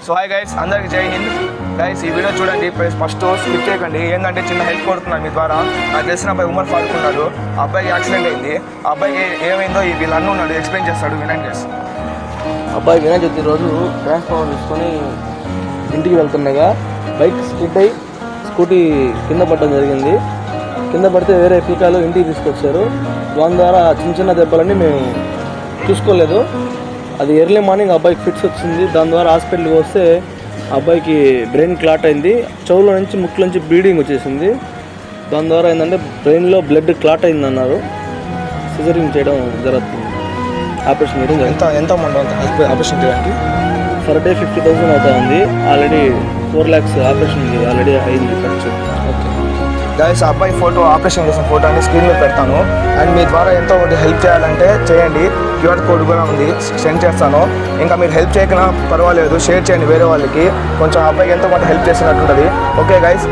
So hi guys, అందరికి జై Hind. Guys ఈ వీడియో చూడండి, ఫస్ట్ స్కిప్ చేయకండి. ఏంటంటే చిన్న హెల్ప్ కొడుతున్నాను మీ ద్వారా. నాకు తెలిసిన అబ్బాయి ఉమర్ ఫారూక్ ఉన్నాడు. ఆ అబ్బాయికి యాక్సిడెంట్ అయింది. ఆ అబ్బాయికి ఏమైందో వీళ్ళు అన్న ఉన్నాడు, ఎక్స్ప్లెయిన్ చేస్తాడు. వినండి గైస్. అబ్బాయి వినాయక చవితి రోజు ట్రాన్స్ఫార్మర్ తీసుకొని ఇంటికి వెళ్తుండగా బైక్ స్కిడ్ అయ్యి స్కూటీ కింద పడడం జరిగింది. కింద పడితే వేరే పికాలు ఇంటికి తీసుకొచ్చారు. దాని ద్వారా చిన్న చిన్న దెబ్బలన్నీ మేము చూసుకోలేదు. అది ఎర్లీ మార్నింగ్ అబ్బాయికి ఫిట్స్ వచ్చింది. దాని ద్వారా హాస్పిటల్కి వస్తే అబ్బాయికి బ్రెయిన్ క్లాట్ అయింది. చెవులో నుంచి ముక్కు నుంచి బ్లీడింగ్ వచ్చేసింది. దాని ద్వారా ఏంటంటే బ్రెయిన్లో బ్లడ్ క్లాట్ అయింది అన్నారు. సిజరింగ్ చేయడం జరుగుతుంది. ఆపరేషన్ చేయడం ఎంత అమౌంట్ ఆపరేషన్ చేయడానికి? పర్ డే 50,000 అవుతా ఉంది. ఆల్రెడీ 4 lakhs ఆపరేషన్ ఆల్రెడీ అయింది ఖర్చు. ఓకే గైస్, ఆ అబ్బాయి ఫోటో, ఆపరేషన్ చేసిన ఫోటో అని స్క్రీన్లో పెడతాను. అండ్ మీ ద్వారా ఎంతో ఒకటి హెల్ప్ చేయాలంటే చేయండి. క్యూఆర్ కోడ్ కూడా ఉంది, సెండ్ చేస్తాను. ఇంకా మీరు హెల్ప్ చేయకపోయినా పర్వాలేదు, షేర్ చేయండి వేరే వాళ్ళకి. కొంచెం అబ్బాయికి ఎంతో కొంత హెల్ప్ చేసినట్టు ఉంటుంది. Okay guys.